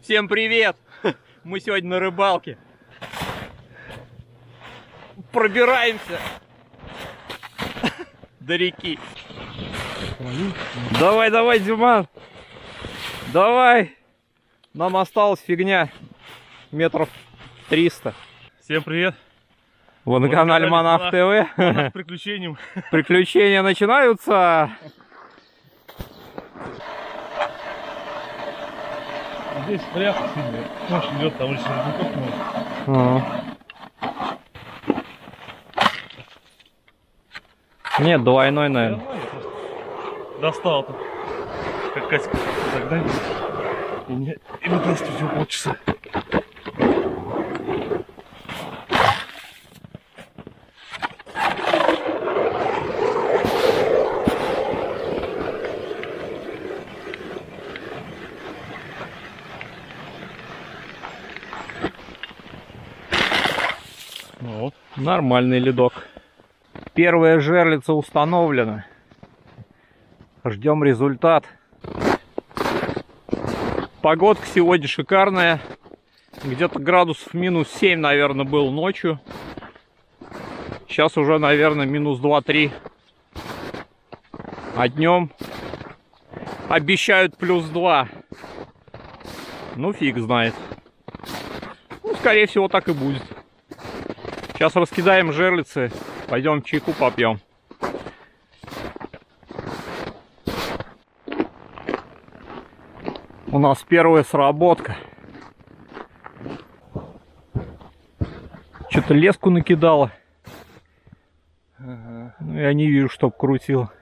Всем привет! Мы сегодня на рыбалке. Пробираемся до реки. Давай, давай, Диман! Давай! Нам осталась фигня. Метров 300. Всем привет! Вы на канале Монах ТВ. С приключением. Приключения начинаются. Здесь рядом сильный. Ночь идет, там лишь рыбаков много. Нет, двойной, наверное. Достал там. Как Катька загнать. И выбросить всего полчаса. Вот. Нормальный ледок. Первая жерлица установлена. Ждем результат. Погодка сегодня шикарная. Где-то градусов минус 7, наверное, был ночью. Сейчас уже, наверное, минус 2-3. А днем обещают плюс 2. Ну, фиг знает. Ну, скорее всего, так и будет. Сейчас раскидаем жерлицы. Пойдем чайку попьем. У нас первая сработка. Что-то леску накидала. Ага. Ну, я не вижу, чтоб крутила.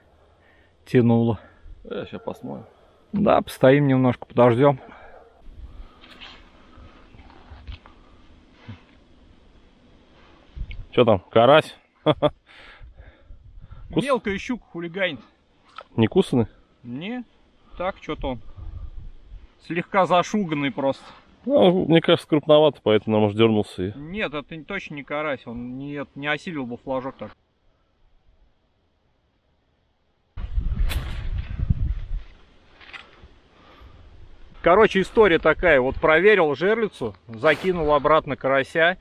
Тянула. Я сейчас посмотрим. Да, постоим немножко, подождем. Что там, карась? Мелкая щука хулиганит. Не кусаны? Не, так что-то он слегка зашуганный просто. Ну, мне кажется, крупновато, поэтому, может, дернулся и... Нет, это точно не карась, он не осилил бы флажок так. Короче, история такая, вот проверил жерлицу, закинул обратно карася,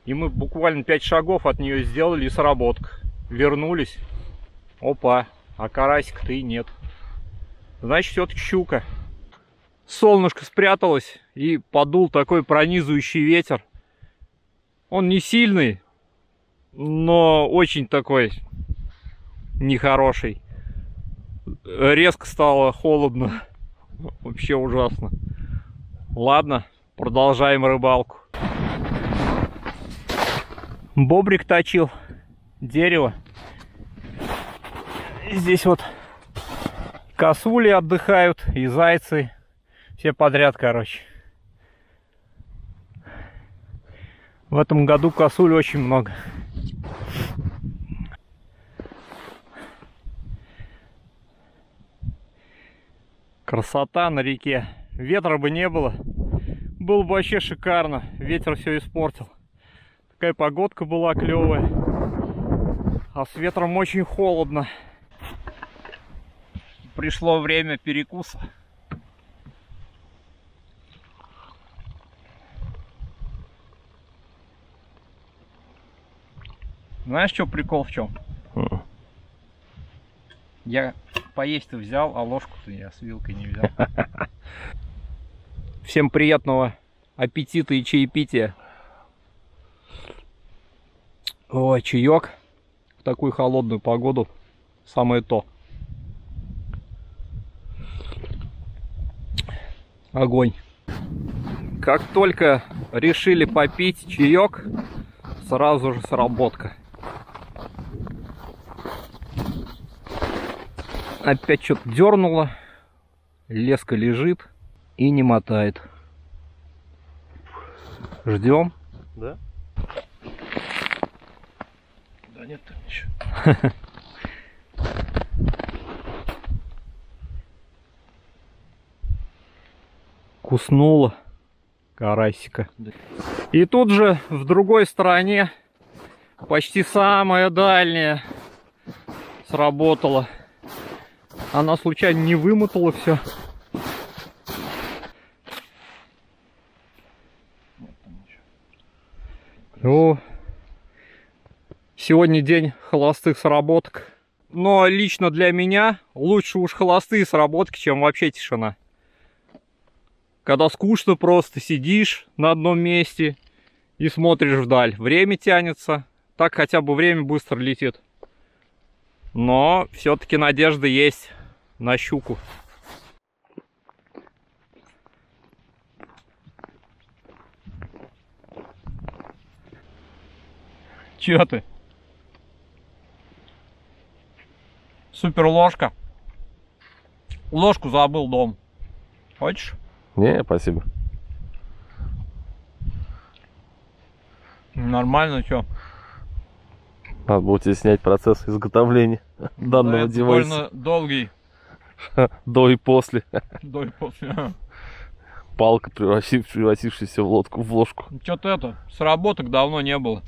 и мы буквально 5 шагов от нее сделали, и сработка. Вернулись, опа, а карасика-то и нет. Значит, все-таки щука. Солнышко спряталось, и подул такой пронизывающий ветер. Он не сильный, но очень такой нехороший. Резко стало холодно. Вообще ужасно. Ладно, продолжаем рыбалку. Бобрик точил дерево. Здесь вот косули отдыхают и зайцы. Все подряд, короче. В этом году косуль очень много. Красота на реке. Ветра бы не было. Было бы вообще шикарно. Ветер все испортил. Такая погодка была клевая. А с ветром очень холодно. Пришло время перекуса. Знаешь, что прикол в чем? Я поесть-то взял, а ложку-то я с вилкой не взял. Всем приятного аппетита и чаепития. Ой, чаек в такую холодную погоду самое то. Огонь. Как только решили попить чаек, сразу же сработка. Опять что-то дернуло, леска лежит и не мотает. Ждем. Да? Да нет там ничего. Куснула карасика. И тут же в другой стороне, почти самая дальняя, сработала. Она случайно не вымотала все. Ну, сегодня день холостых сработок. Но лично для меня лучше уж холостые сработки, чем вообще тишина. Когда скучно, просто сидишь на одном месте и смотришь вдаль. Время тянется, так хотя бы время быстро летит. Но все-таки надежда есть на щуку. Чё ты? Супер ложка. Ложку забыл дома. Хочешь? Не, спасибо. Нормально, чё? Надо было тебе снять процесс изготовления данного Это девайса. довольно долгий. До и после. До и после. Палка, превратившаяся в ложку. Чё-то это, сработок давно не было.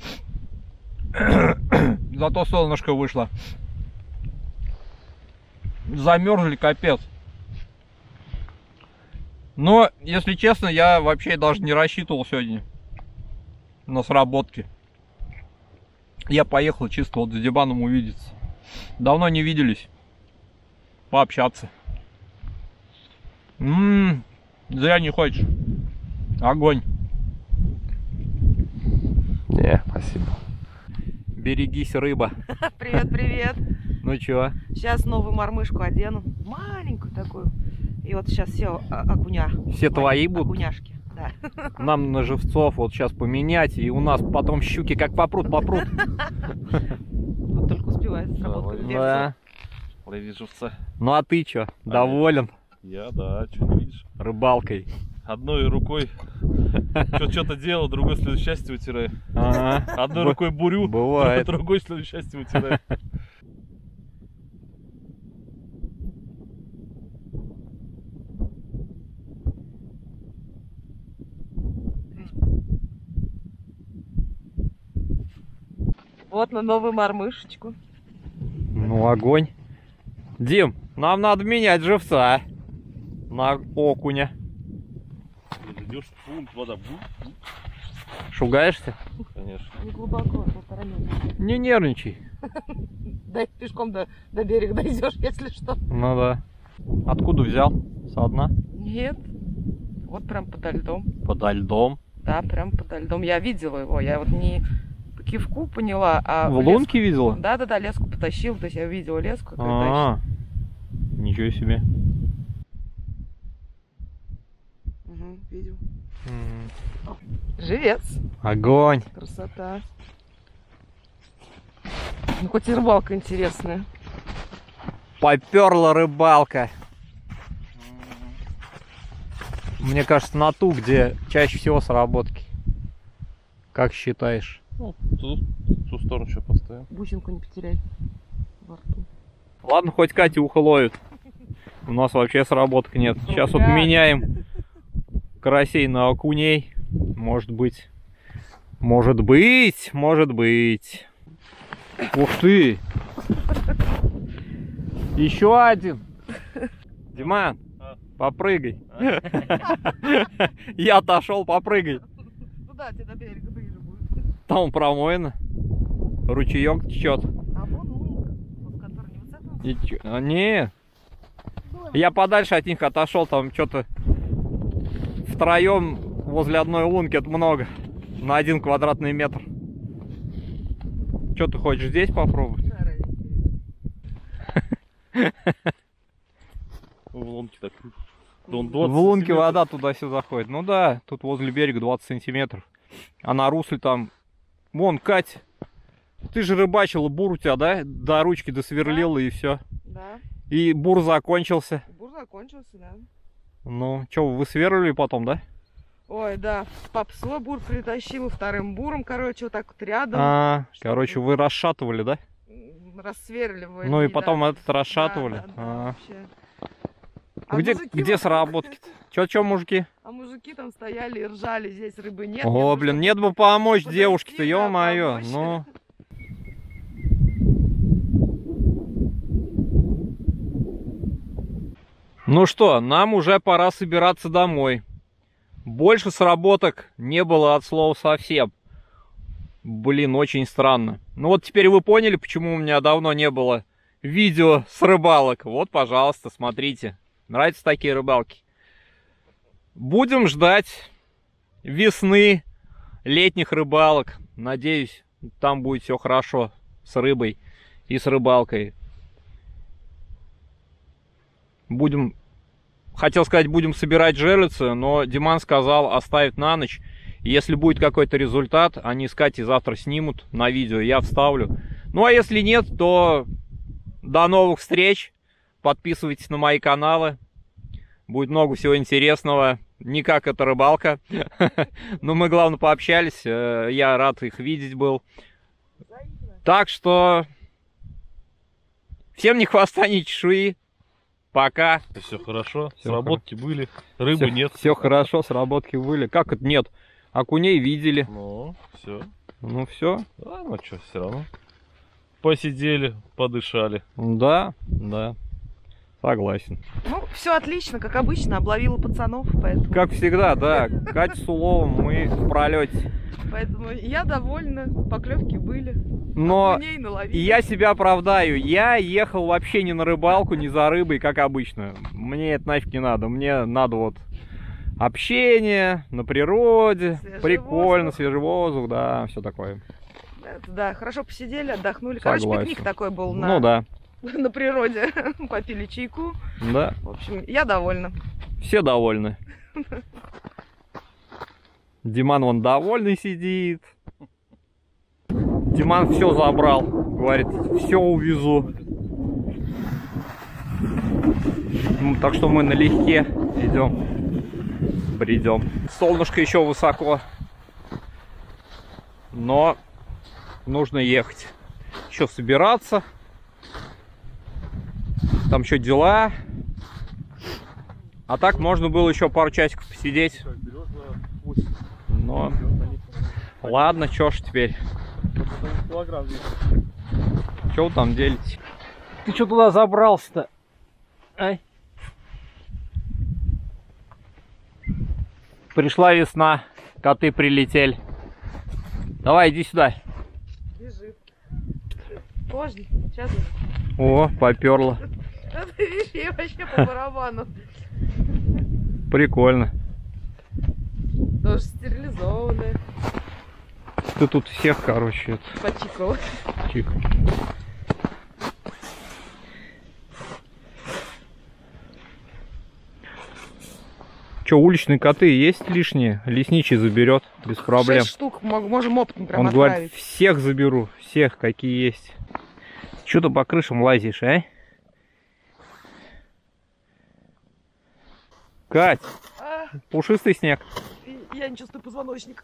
Зато солнышко вышло. Замерзли капец. Но, если честно, я вообще даже не рассчитывал сегодня на сработки. Я поехал чисто вот с Дебаном увидеться. Давно не виделись. Пообщаться. Зря не хочешь. Огонь. Не, спасибо. Берегись, рыба. Привет, привет. Ну чё? Сейчас новую мормышку одену. Маленькую такую. И вот сейчас все окуня. Все твои будут? Окуняшки, да. Нам на живцов вот сейчас поменять, и у нас потом щуки как попрут. Вот только успевает сработать. Да. Лови живца. Ну а ты чё? Доволен Я, да, что не видишь? рыбалкой? Одной рукой что-то делал, другой слезу счастье вытираю. Ага. Одной рукой бурю, Бывает. другой слезу счастье вытираю. Вот на новую мормышечку. Ну огонь. Дим, нам надо менять живца на окуня. Идешь, фунт, вода. Шугаешься? Конечно. Не глубоко, 1,5 метра. Не нервничай. Дай пешком до берега дойдешь, если что. Ну да. Откуда взял? Со дна? Нет. Вот прям подо льдом. Подо льдом. Да, прям подо льдом. Я видела его. Я вот не по кивку поняла, а В лунке видела? Да, леску потащил. То есть я видела леску. Ничего себе. Угу, видел. Живец. Огонь. Красота. Ну хоть и рыбалка интересная. Поперла рыбалка. Мне кажется, на ту, где чаще всего сработки. Как считаешь? Ну, ту сторону еще поставим. Бусинку не потеряй во рту. Ладно, хоть Катя ухо ловит. У нас вообще сработок нет. Сейчас вот меняем карасей на окуней. Может быть. Может быть. Ух ты! Еще один. Диман, попрыгай. Я отошел, попрыгай. Ну да, тебе до берега ближе будет. Там промоина. Ручеек течет. А вон лунка, вот который не вот с этого. Не. Я подальше от них отошел, там что-то втроем возле одной лунки, это много. На 1 квадратный метр. Что ты хочешь здесь попробовать? В лунке так. В лунке вода туда-сюда ходит. Ну да, тут возле берега 20 сантиметров. А на русле там... Вон, Кать, ты же рыбачила, бур у тебя, да? До ручки досверлила, и все. Да. И бур закончился. Бур закончился, да. Ну, что, вы сверлили потом, да? Ой, да. Папа свой бур притащил, вторым буром, короче, вот так вот рядом. Короче, вы расшатывали, да? Рассверливали. Ну и потом этот расшатывали. Да, вообще. Где сработки-то? Че, мужики? А мужики там стояли и ржали, здесь рыбы нет. О, блин, нет бы помочь девушке-то, ё-моё. Ну. Ну что, нам уже пора собираться домой. Больше сработок не было от слова совсем. Блин, очень странно. Ну вот теперь вы поняли, почему у меня давно не было видео с рыбалок. Вот, пожалуйста, смотрите. Нравятся такие рыбалки? Будем ждать весны, летних рыбалок. Надеюсь, там будет все хорошо с рыбой и с рыбалкой. Хотел сказать, будем собирать жерлицы, но Диман сказал оставить на ночь. Если будет какой-то результат, они с Катей завтра снимут на видео, я вставлю. Ну а если нет, то до новых встреч. Подписывайтесь на мои каналы. Будет много всего интересного. Не как эта рыбалка. Но мы, главное, пообщались. Я рад их видеть был. Так что всем ни хвоста, ни чешуи. Пока. Все хорошо, Всё сработки были, рыбы нет. Все хорошо, сработки были. Как это нет? Окуней видели. Ну, все. Ну все. А, ну что, все равно. Посидели, подышали. Да, да. Согласен. Ну, все отлично, как обычно, обловила пацанов, поэтому... Как всегда, да. Катя с уловом, мы в пролете. Поэтому я довольна, поклевки были. Но Окуней наловили. я себя оправдаю. Я ехал вообще не на рыбалку, не за рыбой, как обычно. Мне это нафиг не надо. Мне надо вот общение на природе. Свежий Прикольно, воздух. свежий воздух, да, все такое. Да, хорошо посидели, отдохнули. Короче, Согласен. пикник такой был Ну да, на природе. Попили чайку. да. В общем, я довольна. Все довольны. Диман вон довольный сидит. Диман все забрал. Говорит, все увезу. Так что мы налегке идем. Бредем. Солнышко еще высоко. Но нужно ехать. Еще собираться. Там еще дела. А так можно было еще пару часиков посидеть. Но ладно, чё ж теперь. Чё вы там делите? Ты чё туда забрался-то? Ай. Пришла весна, коты прилетели. Давай, иди сюда. Бежит. Позже, сейчас. О, попёрла. Это вещи вообще по барабану. Прикольно. Тоже стерилизованные. Ты тут всех, короче, это, Почикала. чик. Че, уличные коты есть лишние? Лесничий заберет без проблем. 6 штук, можем опытом прям Он отправить. говорит, всех заберу, всех, какие есть. Че ты по крышам лазишь, а? Кать, А, пушистый снег. я не чувствую позвоночник.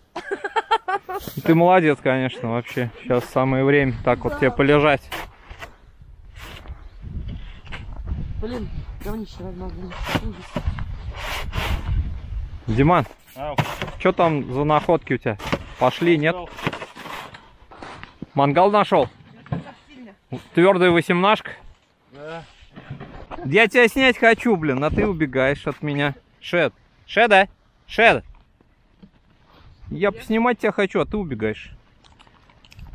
Ты молодец, конечно, вообще. Сейчас самое время так вот тебе полежать. Блин, говнище размазано. Ужас. Диман, что там за находки у тебя? Пошли, нет? Мангал нашел? Твердая 18-шка? Да. Я тебя снять хочу, блин, а ты убегаешь от меня. Шед. Шеда? Шед. Я поснимать тебя хочу, а ты убегаешь.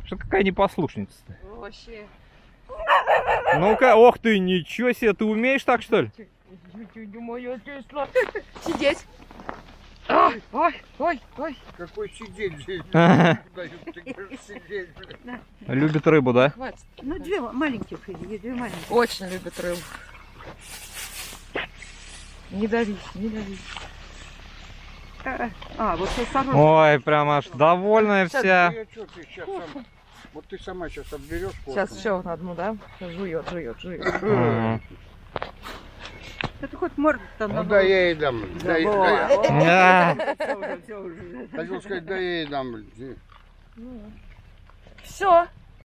Что какая непослушница-то? Вообще. Ну-ка, ох ты, ничего себе, ты умеешь так, что ли? Сидеть. Ой, ой, ой, ой. Какой сидеть здесь? Сидеть, блин. Любит рыбу, да? Хватит. Ну, две маленьких, есть две маленьких. Очень любит рыбу. Не дави, не дави. Вот ты сорок. Ой, прям аж довольная вся. Ну, что ты сейчас сам... Вот ты сама сейчас отберешь. Сейчас все на одну, да? Жует, жует, жует. Мгм. Это хоть морду-то Ну да, я ей дам. Да, А, хотел сказать, да, я ей дам. Все,